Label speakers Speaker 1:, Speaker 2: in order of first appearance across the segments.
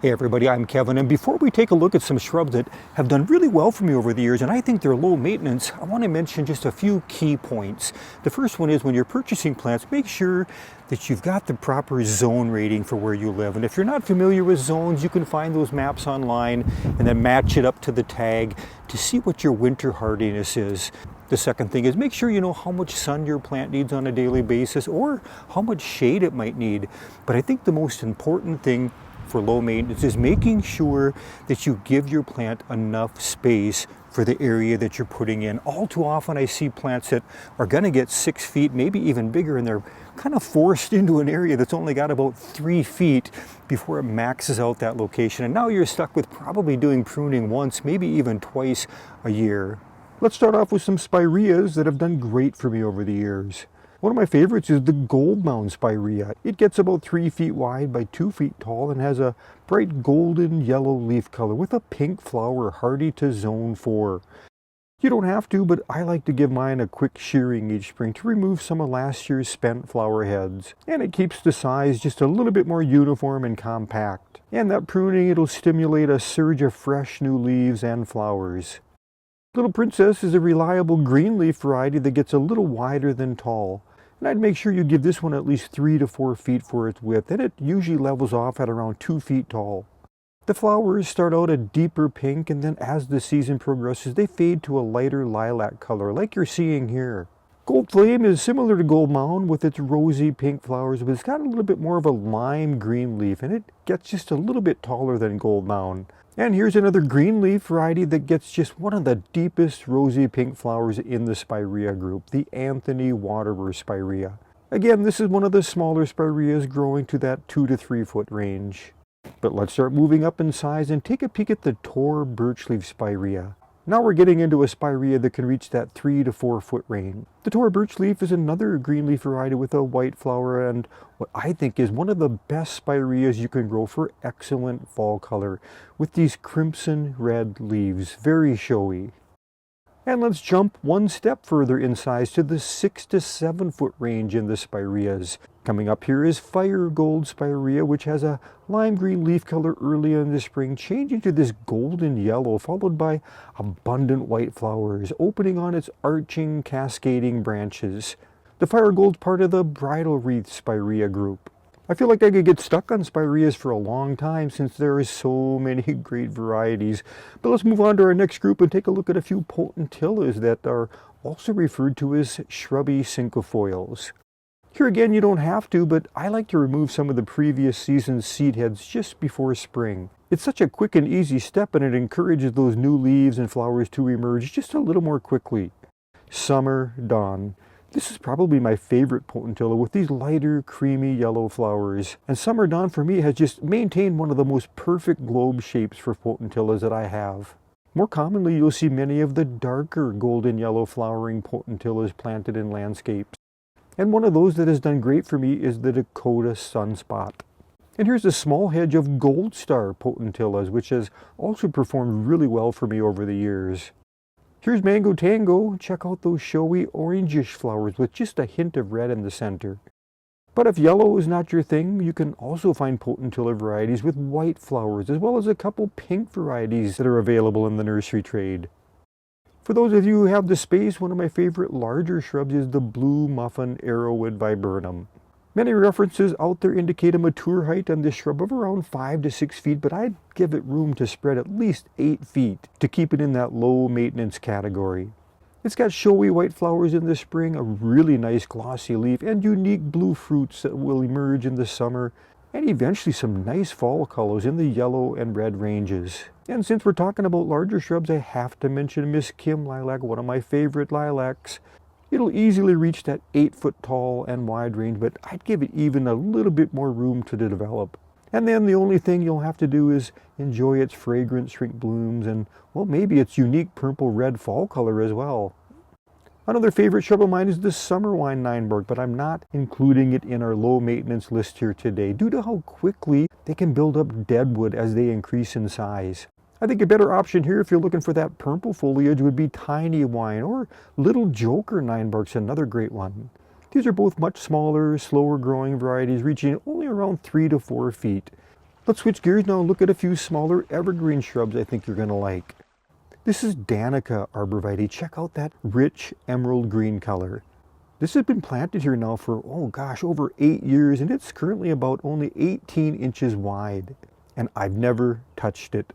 Speaker 1: Hey everybody, I'm Kevin, and before we take a look at some shrubs that have done really well for me over the years, and I think they're low maintenance, I want to mention just a few key points. The first one is when you're purchasing plants, make sure that you've got the proper zone rating for where you live. And if you're not familiar with zones, you can find those maps online and then match it up to the tag to see what your winter hardiness is. The second thing is make sure you know how much sun your plant needs on a daily basis or how much shade it might need. But I think the most important thing for low maintenance is making sure that you give your plant enough space for the area that you're putting in. All too often I see plants that are going to get 6 feet, maybe even bigger, and they're kind of forced into an area that's only got about 3 feet before it maxes out that location. And now you're stuck with probably doing pruning once, maybe even twice a year. Let's start off with some spireas that have done great for me over the years. One of my favorites is the gold mound spirea. It gets about 3 feet wide by 2 feet tall and has a bright golden yellow leaf color with a pink flower hardy to zone 4. You don't have to, but I like to give mine a quick shearing each spring to remove some of last year's spent flower heads. And it keeps the size just a little bit more uniform and compact. And that pruning, it'll stimulate a surge of fresh new leaves and flowers. Little Princess is a reliable green leaf variety that gets a little wider than tall. And I'd make sure you give this one at least 3 to 4 feet for its width, and it usually levels off at around 2 feet tall. The flowers start out a deeper pink, and then as the season progresses, they fade to a lighter lilac color, like you're seeing here. Gold Flame is similar to Gold Mound with its rosy pink flowers, but it's got a little bit more of a lime green leaf, and it gets just a little bit taller than Gold Mound. And here's another green leaf variety that gets just one of the deepest rosy pink flowers in the spirea group, the Anthony Waterer spirea. Again, this is one of the smaller spireas growing to that 2 to 3 foot range. But let's start moving up in size and take a peek at the Tor birchleaf spirea. Now we're getting into a spirea that can reach that 3 to 4 foot range. The Tor birchleaf is another green leaf variety with a white flower and what I think is one of the best spireas you can grow for excellent fall color with these crimson red leaves, very showy. And let's jump one step further in size to the 6 to 7 foot range in the spireas. Coming up here is Fire Gold spirea, which has a lime green leaf color early in the spring, changing to this golden yellow, followed by abundant white flowers, opening on its arching, cascading branches. The Fire Gold's part of the bridal wreath spirea group. I feel like I could get stuck on spireas for a long time since there are so many great varieties. But let's move on to our next group and take a look at a few Potentillas that are also referred to as shrubby cinquefoils. Here again, you don't have to, but I like to remove some of the previous season's seed heads just before spring. It's such a quick and easy step, and it encourages those new leaves and flowers to emerge just a little more quickly. Summer Dawn. This is probably my favorite Potentilla with these lighter, creamy yellow flowers. And Summer Dawn for me has just maintained one of the most perfect globe shapes for Potentillas that I have. More commonly, you'll see many of the darker golden yellow flowering Potentillas planted in landscapes. And one of those that has done great for me is the Dakota Sunspot. And here's a small hedge of Gold Star Potentillas, which has also performed really well for me over the years. Here's Mango Tango. Check out those showy orangish flowers with just a hint of red in the center. But if yellow is not your thing, you can also find Potentilla varieties with white flowers, as well as a couple pink varieties that are available in the nursery trade. For those of you who have the space, one of my favorite larger shrubs is the Blue Muffin Arrowwood Viburnum. Many references out there indicate a mature height on this shrub of around 5 to 6 feet, but I'd give it room to spread at least 8 feet to keep it in that low maintenance category. It's got showy white flowers in the spring, a really nice glossy leaf, and unique blue fruits that will emerge in the summer, and eventually some nice fall colors in the yellow and red ranges. And since we're talking about larger shrubs, I have to mention Miss Kim lilac, one of my favorite lilacs. It'll easily reach that 8 foot tall and wide range, but I'd give it even a little bit more room to develop. And then the only thing you'll have to do is enjoy its fragrant shrink blooms and, well, maybe its unique purple-red fall color as well. Another favorite shrub of mine is the summer wine ninebark, but I'm not including it in our low maintenance list here today due to how quickly they can build up deadwood as they increase in size. I think a better option here if you're looking for that purple foliage would be tiny wine or little joker ninebark's another great one. These are both much smaller, slower growing varieties reaching only around 3 to 4 feet. Let's switch gears now and look at a few smaller evergreen shrubs I think you're going to like. This is Danica arborvitae. Check out that rich emerald green color. This has been planted here now for, oh gosh, over 8 years, and it's currently about only 18 inches wide. And I've never touched it.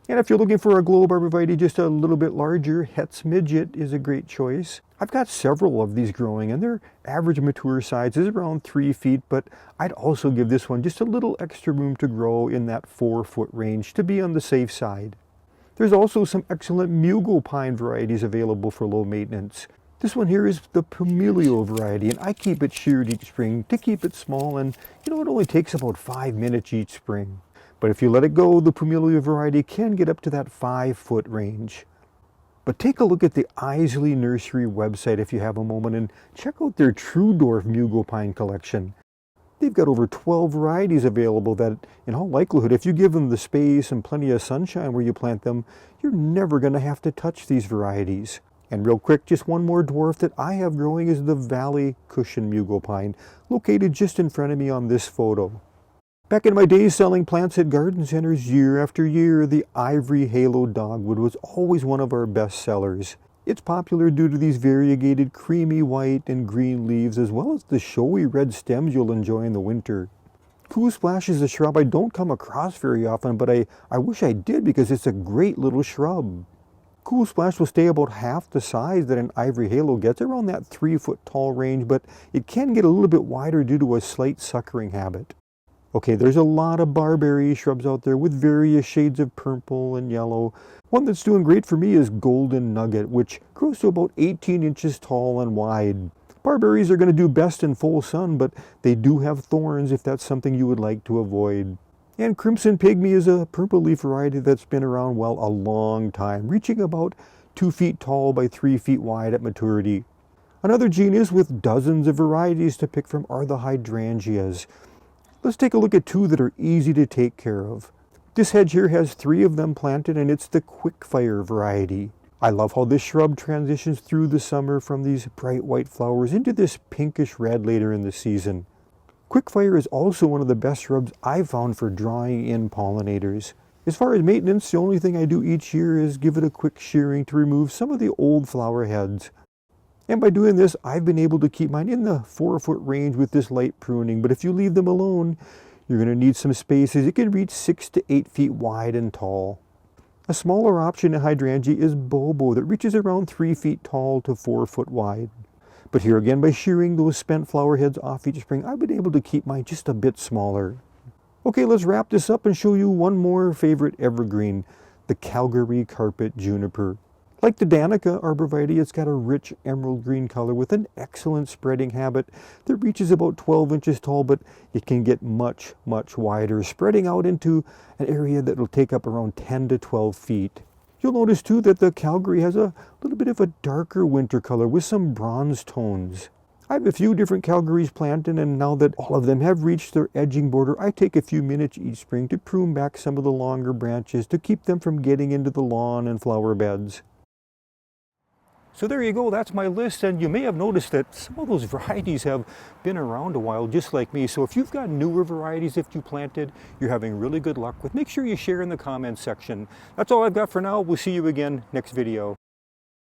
Speaker 1: And if you're looking for a globe arborvitae just a little bit larger, Het's Midget is a great choice. I've got several of these growing, and their average mature size is around 3 feet, but I'd also give this one just a little extra room to grow in that 4-foot range to be on the safe side. There's also some excellent Mugo pine varieties available for low maintenance. This one here is the Pomilio variety, and I keep it sheared each spring to keep it small, and it only takes about 5 minutes each spring. But if you let it go, the Pomilio variety can get up to that 5-foot range. But take a look at the Isley Nursery website if you have a moment and check out their true dwarf Mugo pine collection. They've got over 12 varieties available that, in all likelihood, if you give them the space and plenty of sunshine where you plant them, you're never going to have to touch these varieties. And real quick, just one more dwarf that I have growing is the Valley Cushion Mugo pine, located just in front of me on this photo. Back in my days selling plants at garden centers year after year, the Ivory Halo Dogwood was always one of our best sellers. It's popular due to these variegated creamy white and green leaves, as well as the showy red stems you'll enjoy in the winter. Cool Splash is a shrub I don't come across very often, but I wish I did because it's a great little shrub. Cool Splash will stay about half the size that an Ivory Halo gets, around that 3-foot tall range, but it can get a little bit wider due to a slight suckering habit. Okay, there's a lot of barberry shrubs out there with various shades of purple and yellow. One that's doing great for me is Golden Nugget, which grows to about 18 inches tall and wide. Barberries are going to do best in full sun, but they do have thorns if that's something you would like to avoid. And Crimson Pygmy is a purple leaf variety that's been around, well, a long time, reaching about 2 feet tall by 3 feet wide at maturity. Another genus with dozens of varieties to pick from are the hydrangeas. Let's take a look at 2 that are easy to take care of. This hedge here has 3 of them planted, and it's the Quickfire variety. I love how this shrub transitions through the summer from these bright white flowers into this pinkish red later in the season. Quickfire is also one of the best shrubs I've found for drawing in pollinators. As far as maintenance, the only thing I do each year is give it a quick shearing to remove some of the old flower heads. And by doing this, I've been able to keep mine in the 4-foot range with this light pruning, but if you leave them alone, you're going to need some space as it can reach 6 to 8 feet wide and tall. A smaller option in hydrangea is Bobo that reaches around 3 feet tall to 4 foot wide. But here again, by shearing those spent flower heads off each spring, I've been able to keep mine just a bit smaller. Okay, let's wrap this up and show you one more favorite evergreen, the Calgary Carpet Juniper. Like the Danica arborvitae, it's got a rich emerald green color with an excellent spreading habit that reaches about 12 inches tall, but it can get much, much wider, spreading out into an area that will take up around 10 to 12 feet. You'll notice too that the Calgary has a little bit of a darker winter color with some bronze tones. I have a few different Calgarys planted, and now that all of them have reached their edging border, I take a few minutes each spring to prune back some of the longer branches to keep them from getting into the lawn and flower beds. So there you go, that's my list, and you may have noticed that some of those varieties have been around a while, just like me. So if you've got newer varieties that you planted, you're having really good luck with, make sure you share in the comments section. That's all I've got for now. We'll see you again next video.